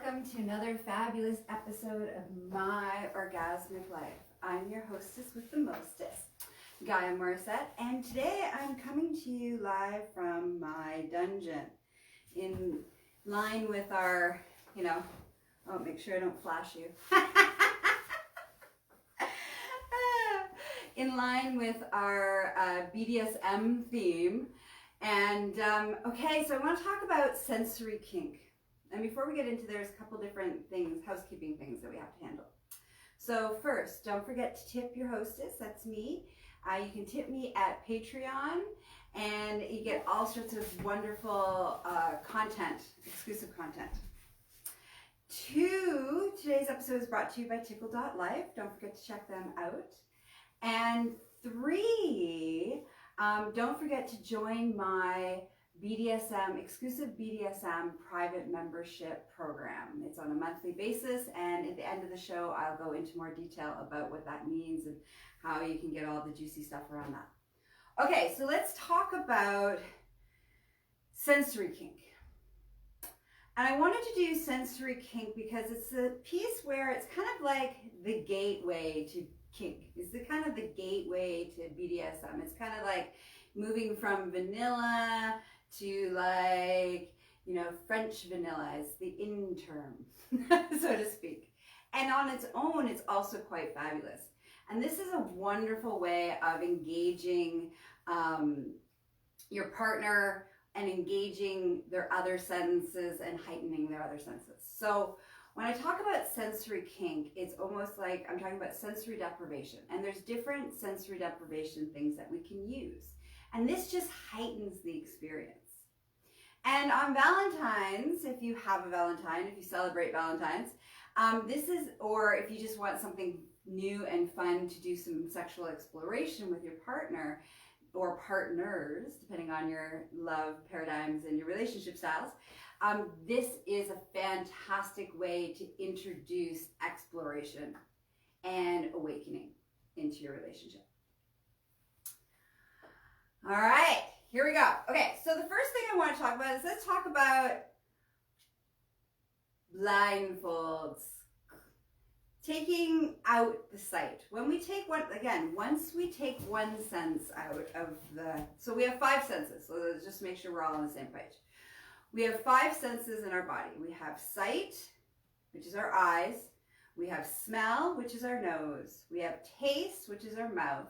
welcome to another fabulous episode of My Orgasmic Life. I'm your hostess with the mostest, Gaia Morrissette, and today I'm coming to you live from my dungeon in line with our, make sure I don't flash you. In line with our BDSM theme. And okay, so I want to talk about sensory kink. And before we get into, there's a couple different things, housekeeping things that we have to handle. So first, don't forget to tip your hostess, that's me. You can tip me at Patreon, and you get all sorts of wonderful content, exclusive content. 2, today's episode is brought to you by Tickle.life. Don't forget to check them out. And 3, don't forget to join my exclusive BDSM private membership program. It's on a monthly basis, and at the end of the show, I'll go into more detail about what that means and how you can get all the juicy stuff around that. Okay, so let's talk about sensory kink. And I wanted to do sensory kink because it's a piece where it's kind of like the gateway to kink. It's the kind of the gateway to BDSM. It's kind of like moving from vanilla to French vanilla is the in term, so to speak. And on its own, it's also quite fabulous. And this is a wonderful way of engaging your partner and engaging their other senses and heightening their other senses. So when I talk about sensory kink, it's almost like I'm talking about sensory deprivation. And there's different sensory deprivation things that we can use. And this just heightens the experience. And on Valentine's, if you have a Valentine, if you celebrate Valentine's, or if you just want something new and fun to do some sexual exploration with your partner or partners, depending on your love paradigms and your relationship styles, this is a fantastic way to introduce exploration and awakening into your relationship. All right, here we go. Okay, so the first thing I want to talk about is let's talk about blindfolds. Taking out the sight. When we take once we take one sense out of so we have 5 senses, so let's just make sure we're all on the same page. We have 5 senses in our body. We have sight, which is our eyes. We have smell, which is our nose. We have taste, which is our mouth.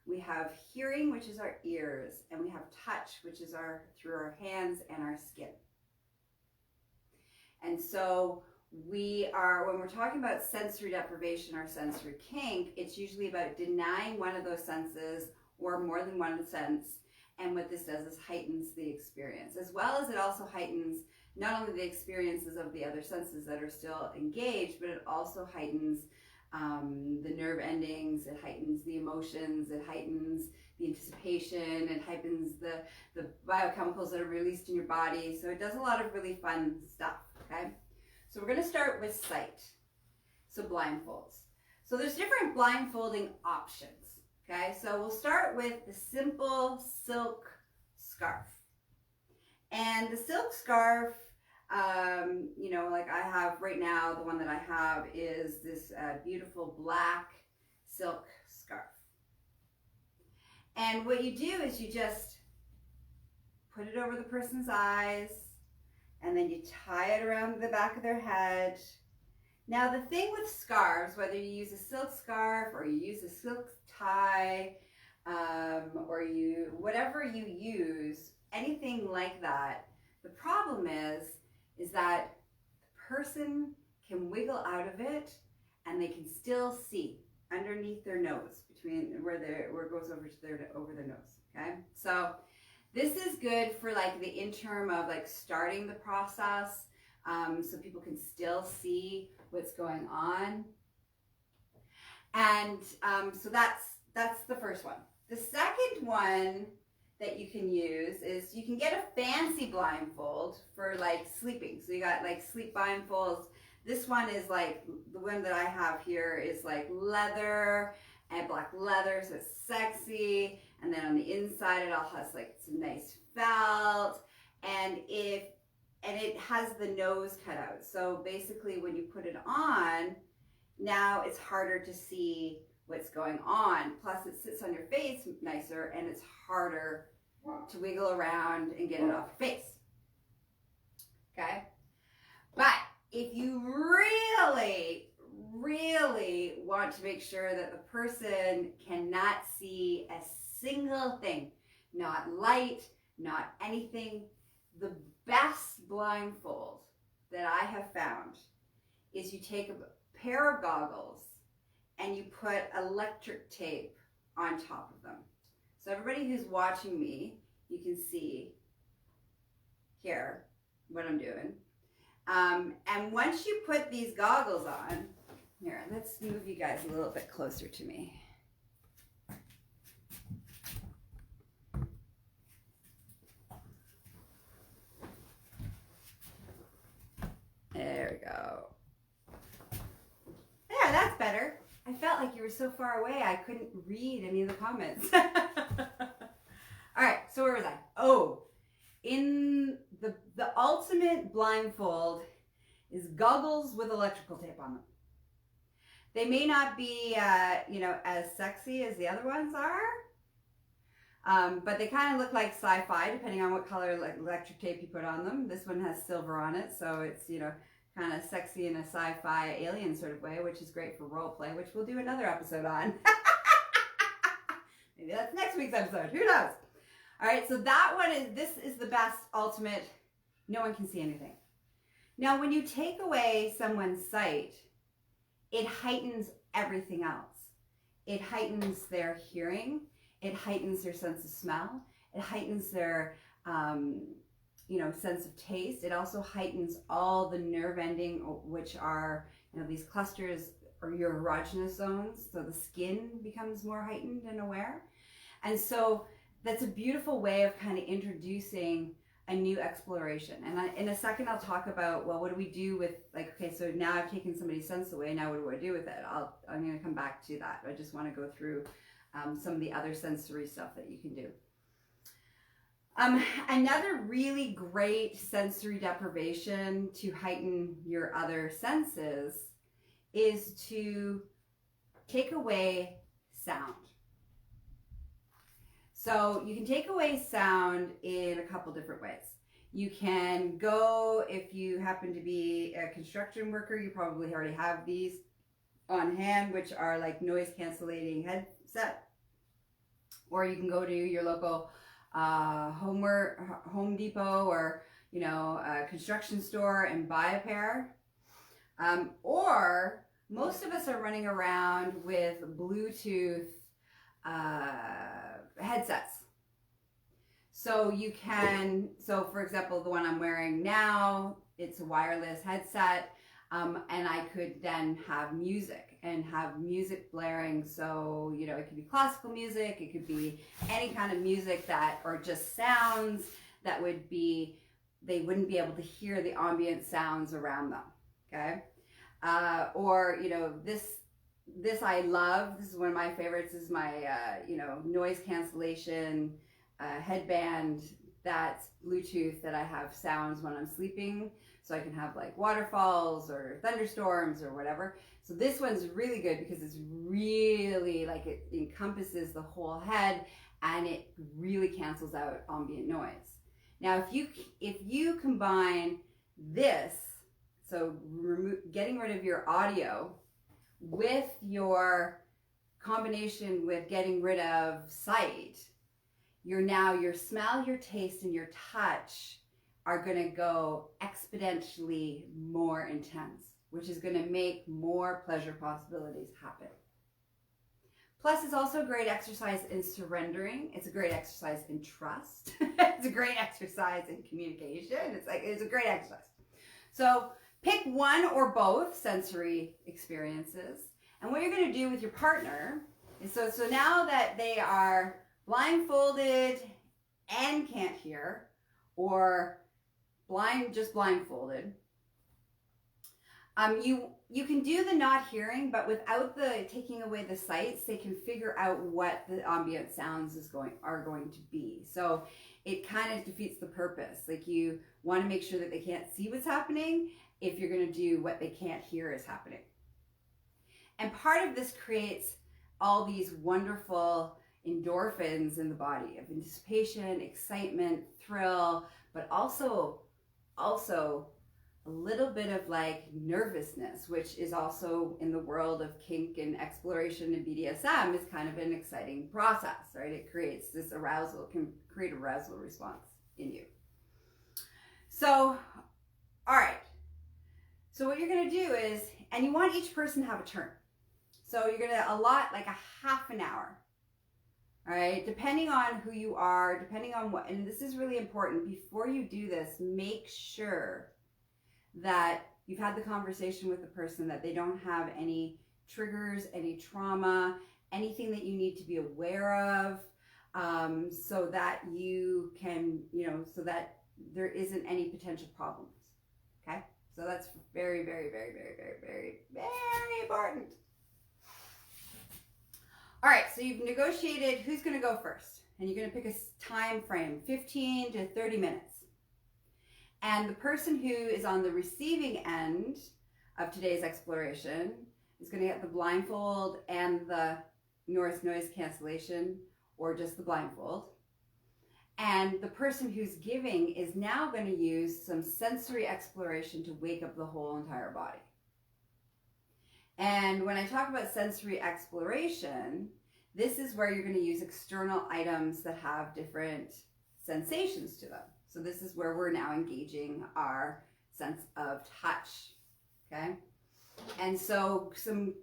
We have hearing, which is our ears. And we have touch, which is through our hands and our skin. And so when we're talking about sensory deprivation or sensory kink, it's usually about denying one of those senses or more than one sense. And what this does is heightens the experience, as well as it also heightens not only the experiences of the other senses that are still engaged, but it also heightens the nerve endings, it heightens the emotions, it heightens the anticipation, it heightens the biochemicals that are released in your body. So it does a lot of really fun stuff, okay? So we're going to start with sight, so blindfolds. So there's different blindfolding options, okay? So we'll start with the simple silk scarf. And the silk scarf, like I have right now, the one that I have is this beautiful black silk scarf. And what you do is you just put it over the person's eyes, and then you tie it around the back of their head. Now the thing with scarves, whether you use a silk scarf or you use a silk tie, or whatever you use, anything like that, the problem is that the person can wiggle out of it and they can still see underneath their nose, between where it goes over their nose, okay? So this is good for the interim of starting the process, so people can still see what's going on. And so that's the first one. The second one that you can use is you can get a fancy blindfold for sleeping. So you got sleep blindfolds. This one is the one that I have here is leather and black leather, so it's sexy. And then on the inside it all has some nice felt. And if and it has the nose cut out. So basically when you put it on, now it's harder to see what's going on. Plus it sits on your face nicer, and it's harder to wiggle around and get it off your face. Okay? But if you really, really want to make sure that the person cannot see a single thing, not light, not anything, the best blindfold that I have found is you take a pair of goggles and you put electric tape on top of them. So everybody who's watching me, you can see here what I'm doing. And once you put these goggles on, here, let's move you guys a little bit closer to me. There we go. Yeah, that's better. I felt like you were so far away I couldn't read any of the comments. All right, so where was I? Oh, in the ultimate blindfold is goggles with electrical tape on them. They may not be, you know, as sexy as the other ones are, but they kind of look like sci-fi depending on what color electric tape you put on them. This one has silver on it, so it's, you know, kind of sexy in a sci-fi alien sort of way, which is great for role play, which we'll do another episode on. Maybe that's next week's episode. Who knows? All right, so that one this is the best ultimate. No one can see anything. Now, when you take away someone's sight, it heightens everything else. It heightens their hearing. It heightens their sense of smell. It heightens their, you know, sense of taste. It also heightens all the nerve ending, which are, you know, these clusters or your erogenous zones. So the skin becomes more heightened and aware. And so that's a beautiful way of kind of introducing a new exploration. And in a second, I'll talk about, well, what do we do with, like, okay, so now I've taken somebody's sense away. Now what do I do with it? I'm going to come back to that. I just want to go through some of the other sensory stuff that you can do. Another really great sensory deprivation to heighten your other senses is to take away sound. So you can take away sound in a couple different ways. You can go, if you happen to be a construction worker, you probably already have these on hand, which are like noise cancellating headset. Or you can go to your local Home Depot or, you know, a construction store and buy a pair. Or most of us are running around with Bluetooth headsets. So you can, so for example, the one I'm wearing now, it's a wireless headset, and I could then have music and have music blaring. So, you know, it could be classical music, it could be any kind of music that, or just sounds that would be, they wouldn't be able to hear the ambient sounds around them, okay? Or, you know, this I love. This is one of my favorites. This is my, you know, noise cancellation headband that's Bluetooth that I have sounds when I'm sleeping. So I can have like waterfalls or thunderstorms or whatever. So this one's really good because it's really like it encompasses the whole head and it really cancels out ambient noise. Now, if you combine this, so getting rid of your audio with your combination with getting rid of sight, your smell, your taste, and your touch are going to go exponentially more intense, which is going to make more pleasure possibilities happen. Plus, it's also a great exercise in surrendering. It's a great exercise in trust. It's a great exercise in communication. It's a great exercise. So pick one or both sensory experiences. And what you're going to do with your partner is, so now that they are blindfolded and can't hear, or just blindfolded, You can do the not hearing, but without the taking away the sights, they can figure out what the ambient sounds are going to be. So it kind of defeats the purpose. Like, you want to make sure that they can't see what's happening if you're going to do what they can't hear is happening. And part of this creates all these wonderful endorphins in the body of anticipation, excitement, thrill, but also a little bit of like nervousness, which is also in the world of kink and exploration and BDSM is kind of an exciting process, right? It creates this arousal, can create arousal response in you. So, all right. So what you're going to do is, and you want each person to have a turn. So you're going to allot like a half an hour. All right, depending on who you are, depending on what, and this is really important, before you do this, make sure that you've had the conversation with the person, that they don't have any triggers, any trauma, anything that you need to be aware of, so that you can, so that there isn't any potential problems, okay? So that's very, very, very, very, very, very, very important. All right, so you've negotiated who's going to go first, and you're going to pick a time frame, 15 to 30 minutes. And the person who is on the receiving end of today's exploration is going to get the blindfold and the noise cancellation, or just the blindfold. And the person who's giving is now going to use some sensory exploration to wake up the whole entire body. And when I talk about sensory exploration, this is where you're going to use external items that have different sensations to them. So this is where we're now engaging our sense of touch, okay? And so some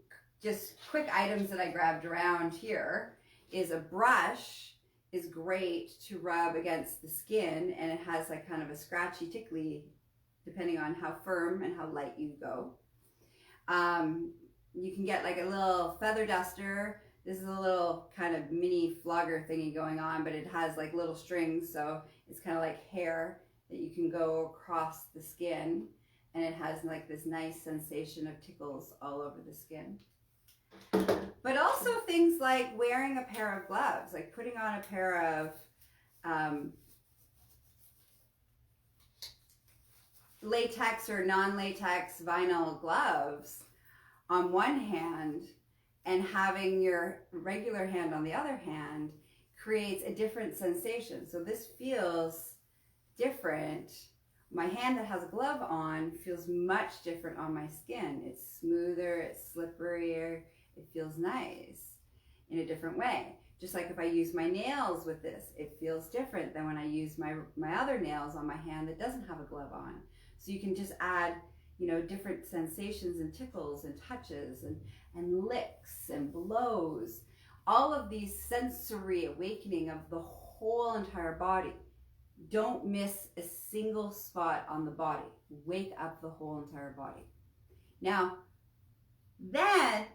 just quick items that I grabbed around here is a brush is great to rub against the skin, and it has like kind of a scratchy, tickly, depending on how firm and how light you go. You can get like a little feather duster. This is a little kind of mini flogger thingy going on, but it has like little strings, so it's kind of like hair that you can go across the skin, and it has like this nice sensation of tickles all over the skin. But also things like wearing a pair of gloves, like putting on a pair of latex or non-latex vinyl gloves on one hand, and having your regular hand on the other hand creates a different sensation. So this feels different. My hand that has a glove on feels much different on my skin. It's smoother, it's slipperier, it feels nice in a different way. Just like if I use my nails with this, it feels different than when I use my other nails on my hand that doesn't have a glove on. So you can just add, different sensations and tickles and touches and licks and blows. All of these sensory awakening of the whole entire body. Don't miss a single spot on the body. Wake up the whole entire body. Now, then,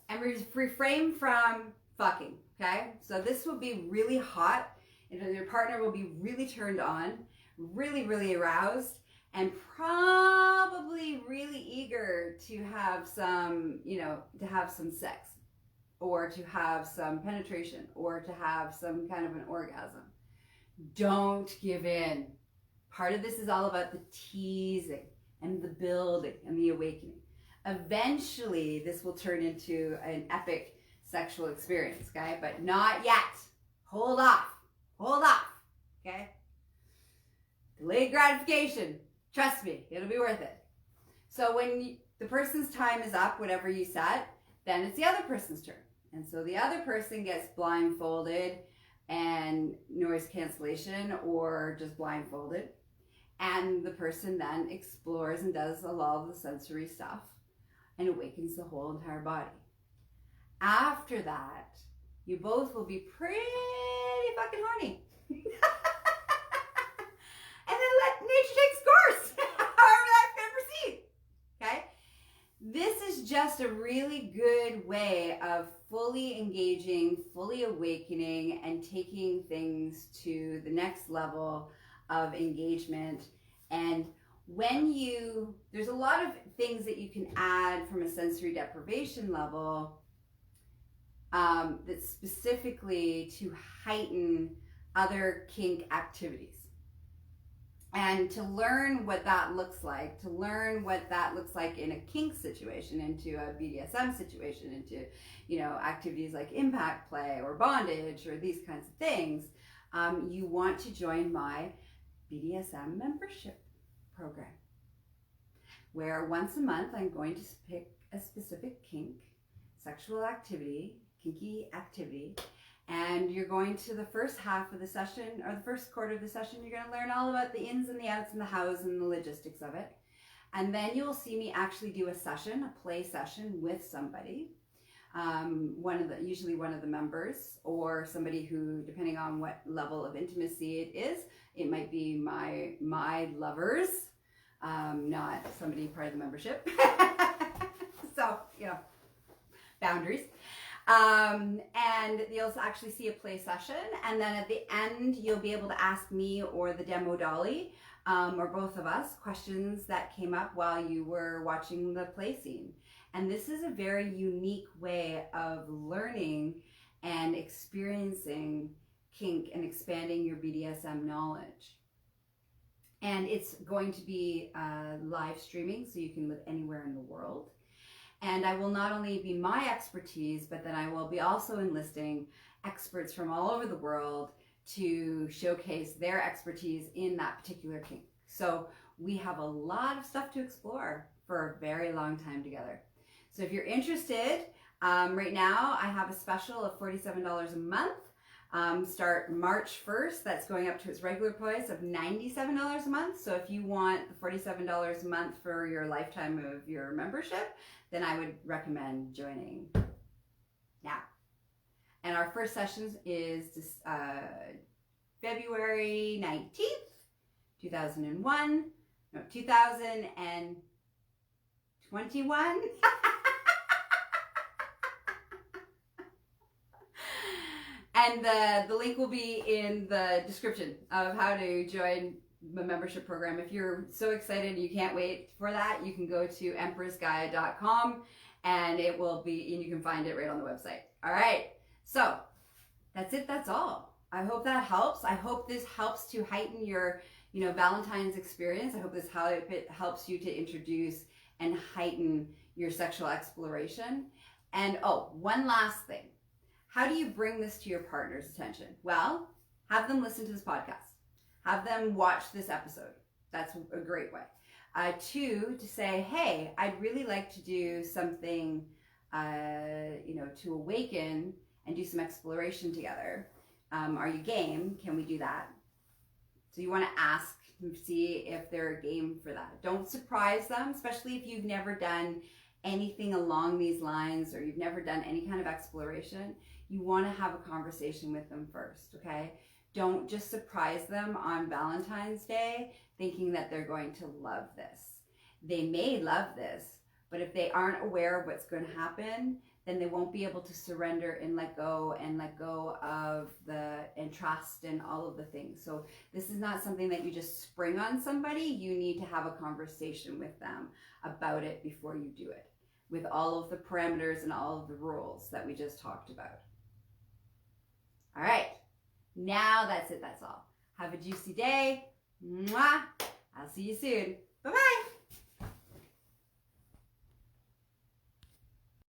and refrain from fucking, okay? So this will be really hot, and your partner will be really turned on, really, really aroused, and probably really eager to have some, to have some sex, or to have some penetration, or to have some kind of an orgasm. Don't give in. Part of this is all about the teasing and the building and the awakening. Eventually, this will turn into an epic sexual experience, okay? But not yet. Hold off, okay? Delayed gratification. Trust me, it'll be worth it. So when the person's time is up, whatever you set, then it's the other person's turn. And so the other person gets blindfolded and noise cancellation, or just blindfolded. And the person then explores and does a lot of the sensory stuff and awakens the whole entire body. After that, you both will be pretty fucking horny. And then let nature take its course, however that's going to proceed, okay? This is just a really good way of fully engaging, fully awakening, and taking things to the next level of engagement. And there's a lot of things that you can add from a sensory deprivation level that's specifically to heighten other kink activities. And to learn what that looks like, in a kink situation, into a BDSM situation, into, activities like impact play or bondage or these kinds of things, you want to join my BDSM membership program, where once a month I'm going to pick a specific kink, sexual activity, kinky activity, and you're going to the first half of the session, or the first quarter of the session, you're going to learn all about the ins and the outs and the hows and the logistics of it. And then you'll see me actually do a play session with somebody, usually one of the members, or somebody who, depending on what level of intimacy it is, it might be my lovers, not somebody part of the membership. So, boundaries. And you'll actually see a play session, and then at the end you'll be able to ask me or the demo dolly, or both of us, questions that came up while you were watching the play scene. And this is a very unique way of learning and experiencing kink and expanding your BDSM knowledge. And it's going to be live streaming, so you can live anywhere in the world. And I will not only be my expertise, but then I will be also enlisting experts from all over the world to showcase their expertise in that particular kink. So we have a lot of stuff to explore for a very long time together. So if you're interested, right now I have a special of $47 a month. Start March 1st, that's going up to its regular price of $97 a month. So if you want the $47 a month for your lifetime of your membership, then I would recommend joining now. And our first session is February 19th, 2021. No, 2021. And the link will be in the description of how to join the membership program. If you're so excited and you can't wait for that, you can go to empressgaia.com and it will be, and you can find it right on the website. All right, so that's it. That's all. I hope that helps. I hope this helps to heighten your, Valentine's experience. I hope this helps you to introduce and heighten your sexual exploration. And one last thing. How do you bring this to your partner's attention? Well, have them listen to this podcast. Have them watch this episode. That's a great way. 2, to say, hey, I'd really like to do something, to awaken and do some exploration together. Are you game? Can we do that? So you want to ask and see if they're game for that. Don't surprise them, especially if you've never done anything along these lines or you've never done any kind of exploration. You want to have a conversation with them first, okay? Don't just surprise them on Valentine's Day thinking that they're going to love this. They may love this, but if they aren't aware of what's going to happen, then they won't be able to surrender and let go of and trust and all of the things. So this is not something that you just spring on somebody. You need to have a conversation with them about it before you do it, with all of the parameters and all of the rules that we just talked about. All right, now that's it. That's all. Have a juicy day. Mwah. I'll see you soon. Bye-bye.